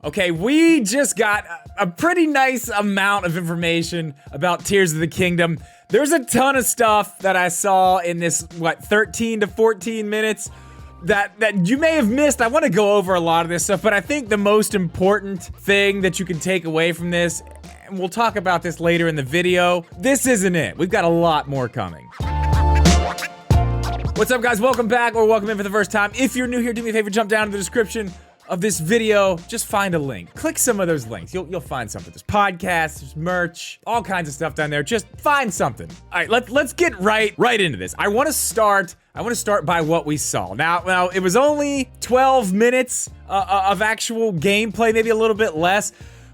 Okay, we just got a pretty nice amount of information about Tears of the Kingdom. There's a ton of stuff that I saw in this, 13 to 14 minutes that you may have missed. I want to go over a lot of this stuff, but I think the most important thing that you can take away from this, and we'll talk about this later in the video, this isn't it. We've got a lot more coming. What's up, guys? Welcome back, or welcome in for the first time. If you're new here, do me a favor, jump down to the description of this video, just find a link. Click some of those links. You'll find something. There's podcasts, there's merch, all kinds of stuff down there. Just find something. All right, let's get right into this. I want to start by what we saw. Now it was only 12 minutes of actual gameplay, maybe a little bit less.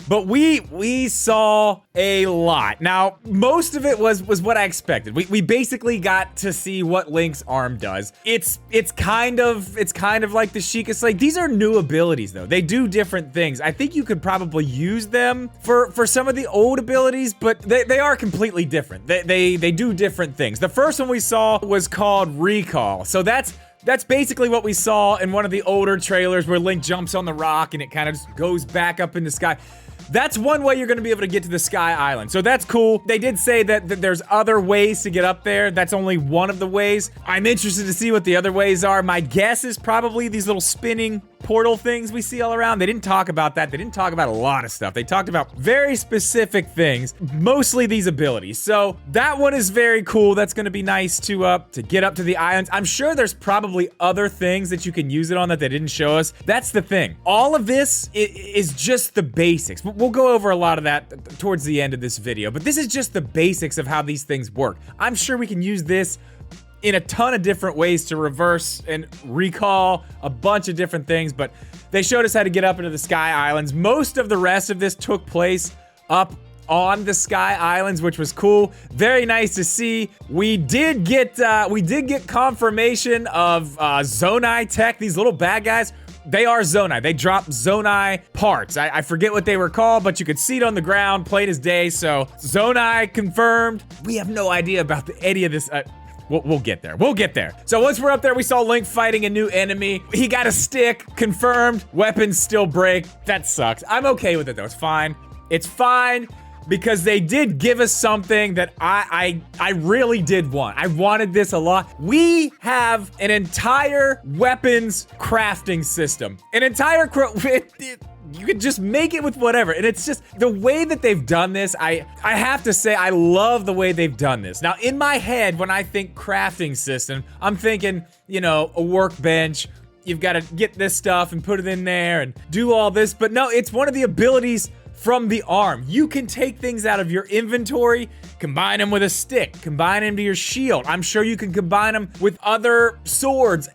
But we saw a lot. Now, most of it was what I expected. We basically got to see what Link's arm does. It's kind of like the Sheikah Slate. These are new abilities, though. They do different things. I think you could probably use them for some of the old abilities, but they are completely different. They do different things. The first one we saw was called Recall. So that's basically what we saw in one of the older trailers where Link jumps on the rock and it kind of just goes back up in the sky. That's one way you're gonna be able to get to the Sky Island, so that's cool. They did say that there's other ways to get up there. That's only one of the ways. I'm interested to see what the other ways are. My guess is probably these little spinning portal things we see all around. They didn't talk about that. They didn't talk about a lot of stuff. They talked about very specific things, mostly these abilities. So that one is very cool. That's gonna be nice to get up to the islands. I'm sure there's probably other things that you can use it on that they didn't show us. That's the thing. All of this is just the basics. We'll go over a lot of that towards the end of this video, but this is just the basics of how these things work. I'm sure we can use this in a ton of different ways to reverse and recall a bunch of different things, but they showed us how to get up into the Sky Islands. Most of the rest of this took place up on the Sky Islands, which was cool. Very nice to see. We did get confirmation of Zonai tech. These little bad guys, they are Zonai. They drop Zonai parts. I forget what they were called, but you could see it on the ground, plain as day. So Zonai confirmed. We have no idea about any of this. We'll get there. We'll get there. So once we're up there, we saw Link fighting a new enemy. He got a stick, confirmed. Weapons still break. That sucks. I'm okay with it though. It's fine. It's fine because they did give us something that I really did want. I wanted this a lot. We have an entire weapons crafting system. An entire you could just make it with whatever. And it's just the way that they've done this. I have to say, I love the way they've done this. Now, in my head, when I think crafting system, I'm thinking, a workbench. You've got to get this stuff and put it in there and do all this. But no, it's one of the abilities from the arm. You can take things out of your inventory, combine them with a stick, combine them to your shield. I'm sure you can combine them with other swords.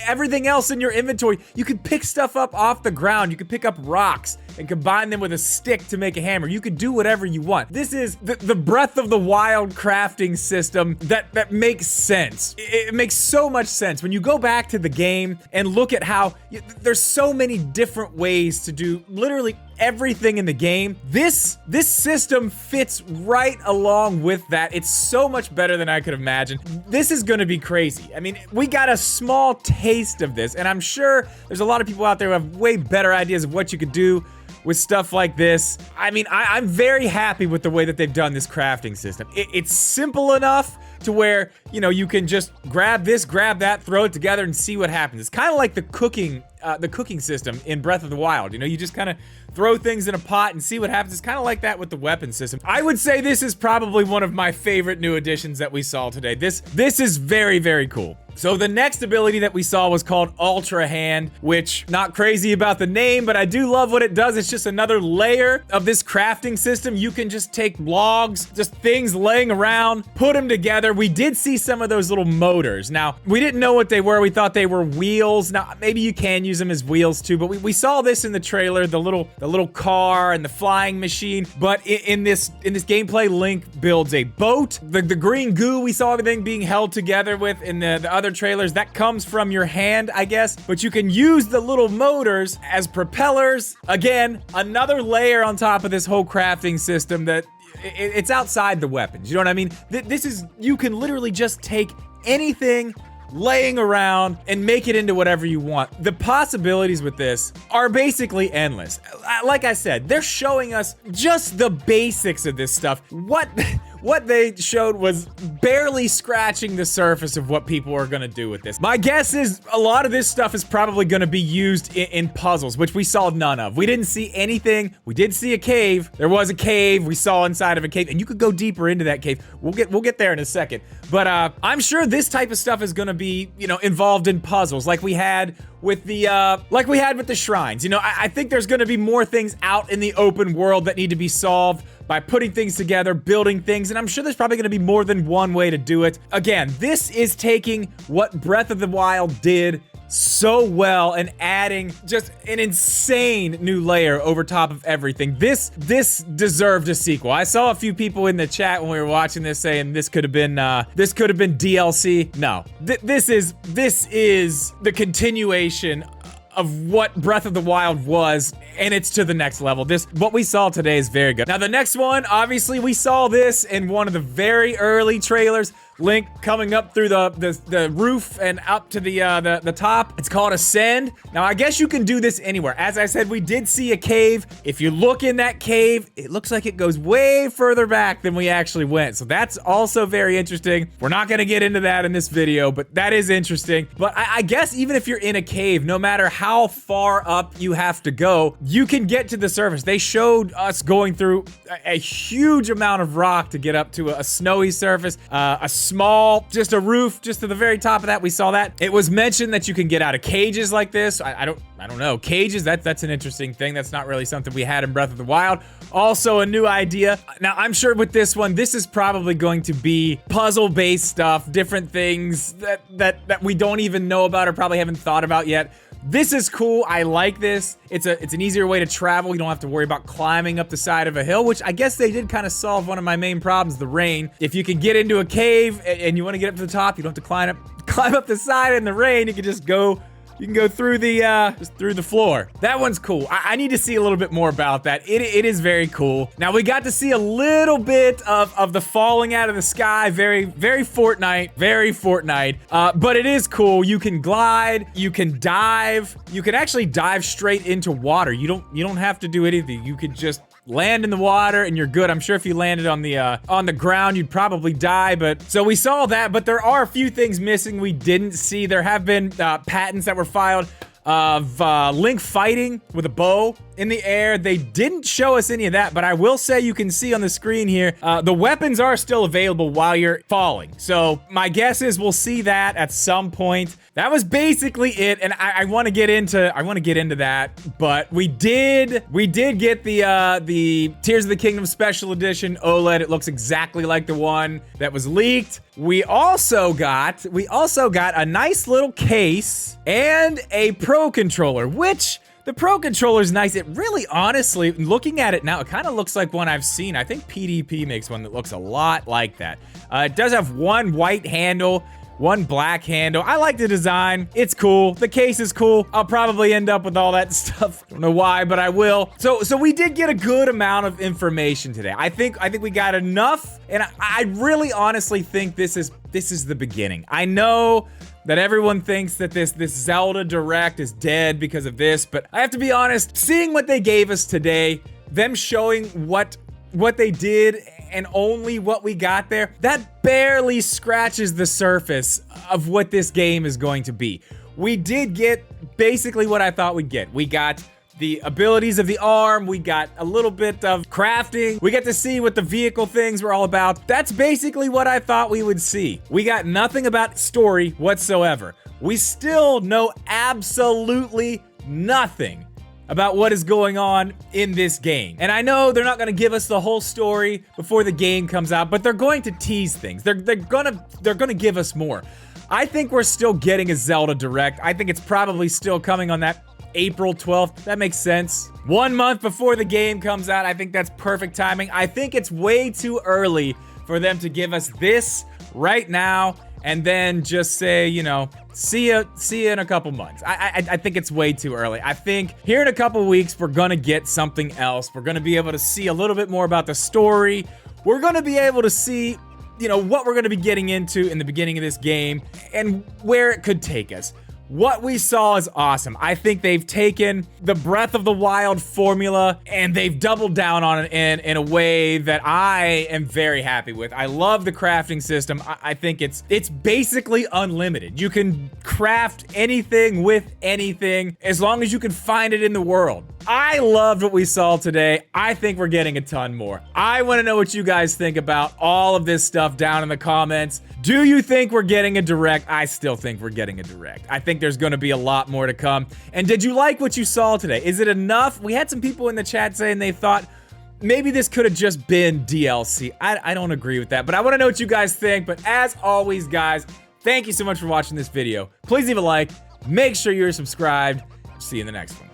Everything else in your inventory, you can pick stuff up off the ground. You can pick up rocks and combine them with a stick to make a hammer. You can do whatever you want. This is the Breath of the Wild crafting system that makes sense. It makes so much sense. When you go back to the game and look at how there's so many different ways to do literally everything in the game, this system fits right along with that. It's so much better than I could imagine. This is gonna be crazy. I mean, we got a small taste of this, and I'm sure there's a lot of people out there who have way better ideas of what you could do with stuff like this. I mean, I'm very happy with the way that they've done this crafting system. It's simple enough to where, you can just grab this, grab that, throw it together and see what happens. It's kind of like the cooking system in Breath of the Wild. You just kind of throw things in a pot and see what happens. It's kind of like that with the weapon system. I would say this is probably one of my favorite new additions that we saw today. This is very, very cool. So the next ability that we saw was called Ultra Hand, which, not crazy about the name, but I do love what it does. It's just another layer of this crafting system. You can just take logs, just things laying around, put them together. We did see some of those little motors. Now, we didn't know what they were. We thought they were wheels. Now, maybe you can use them as wheels too, but we saw this in the trailer, the little car and the flying machine. But in this gameplay, Link builds a boat. The green goo we saw everything being held together with in the other trailers, that comes from your hand, I guess, but you can use the little motors as propellers. Again, another layer on top of this whole crafting system that it's outside the weapons. You know what I mean? This is, you can literally just take anything laying around and make it into whatever you want. The possibilities with this are basically endless. Like I said, they're showing us just the basics of this stuff. What they showed was barely scratching the surface of what people are gonna do with this. My guess is a lot of this stuff is probably gonna be used in puzzles, which we saw none of. We didn't see anything. We did see a cave. There was a cave we saw inside of a cave, and you could go deeper into that cave. We'll get there in a second. But I'm sure this type of stuff is gonna be, you know, involved in puzzles like we had with the shrines. You know, I think there's gonna be more things out in the open world that need to be solved by putting things together, building things, and I'm sure there's probably gonna be more than one way to do it. Again, this is taking what Breath of the Wild did so well and adding just an insane new layer over top of everything. This deserved a sequel. I saw a few people in the chat when we were watching this saying this could have been DLC. No, this is the continuation of what Breath of the Wild was, and it's to the next level. What we saw today is very good. Now the next one, obviously we saw this in one of the very early trailers. Link coming up through the roof and up to the top. It's called Ascend. Now I guess you can do this anywhere. As I said, we did see a cave. If you look in that cave, it looks like it goes way further back than we actually went. So that's also very interesting. We're not gonna get into that in this video, but that is interesting. But I guess even if you're in a cave, no matter how far up you have to go, you can get to the surface. They showed us going through a huge amount of rock to get up to a snowy surface, just a roof, just to the very top of that. We saw that. It was mentioned that you can get out of cages like this. I don't know. Cages, that's an interesting thing. That's not really something we had in Breath of the Wild. Also a new idea. Now, I'm sure with this one, this is probably going to be puzzle-based stuff, different things that we don't even know about or probably haven't thought about yet. This is cool. I like this. It's an easier way to travel. You don't have to worry about climbing up the side of a hill, which I guess they did kind of solve one of my main problems, the rain. If you can get into a cave and you want to get up to the top, you don't have to climb up the side in the rain. You can just go. You can go through just through the floor. That one's cool. I need to see a little bit more about that. It is very cool. Now we got to see a little bit of the falling out of the sky. Very Fortnite. Very Fortnite. But it is cool. You can glide. You can dive. You can actually dive straight into water. You don't have to do anything. You could just land in the water and you're good. I'm sure if you landed on the ground, you'd probably die. But so we saw that, but there are a few things missing we didn't see. There have been patents that were filed of Link fighting with a bow in the air. They didn't show us any of that, but I will say you can see on the screen here, the weapons are still available while you're falling. So my guess is we'll see that at some point. That was basically it, and I want to get into that, but we did get the Tears of the Kingdom Special Edition OLED. It looks exactly like the one that was leaked. We also got a nice little case and a Pro Controller, which the Pro Controller is nice. It really, honestly, looking at it now, it kind of looks like one I've seen. I think PDP makes one that looks a lot like that. It does have one white handle, one black handle. I like the design. It's cool. The case is cool. I'll probably end up with all that stuff. Don't know why, but I will. So we did get a good amount of information today. I think we got enough, and I really honestly think this is the beginning. I know that everyone thinks that this Zelda Direct is dead because of this, but I have to be honest, seeing what they gave us today, them showing what they did and only what we got there, that barely scratches the surface of what this game is going to be. We did get basically what I thought we'd get. We got the abilities of the arm, we got a little bit of crafting, we get to see what the vehicle things were all about. That's basically what I thought we would see. We got nothing about story whatsoever. We still know absolutely nothing about what is going on in this game. And I know they're not gonna give us the whole story before the game comes out, but they're going to tease things. They're gonna give us more. I think we're still getting a Zelda Direct. I think it's probably still coming on that April 12th. That makes sense. 1 month before the game comes out. I think that's perfect timing. I think it's way too early for them to give us this right now and then just say, you know, see ya in a couple months. I think it's way too early. I think here in a couple weeks, we're gonna get something else. We're gonna be able to see a little bit more about the story. We're gonna be able to see you know, what we're gonna be getting into in the beginning of this game and where it could take us. What we saw is awesome. I think they've taken the Breath of the Wild formula and they've doubled down on it in a way that I am very happy with. I love the crafting system. I think it's basically unlimited. You can craft anything with anything as long as you can find it in the world. I loved what we saw today. I think we're getting a ton more. I want to know what you guys think about all of this stuff down in the comments. Do you think we're getting a direct? I still think we're getting a direct. I think there's going to be a lot more to come. And did you like what you saw today? Is it enough? We had some people in the chat saying they thought maybe this could have just been DLC. I don't agree with that, but I want to know what you guys think. But as always, guys, thank you so much for watching this video. Please leave a like. Make sure you're subscribed. See you in the next one.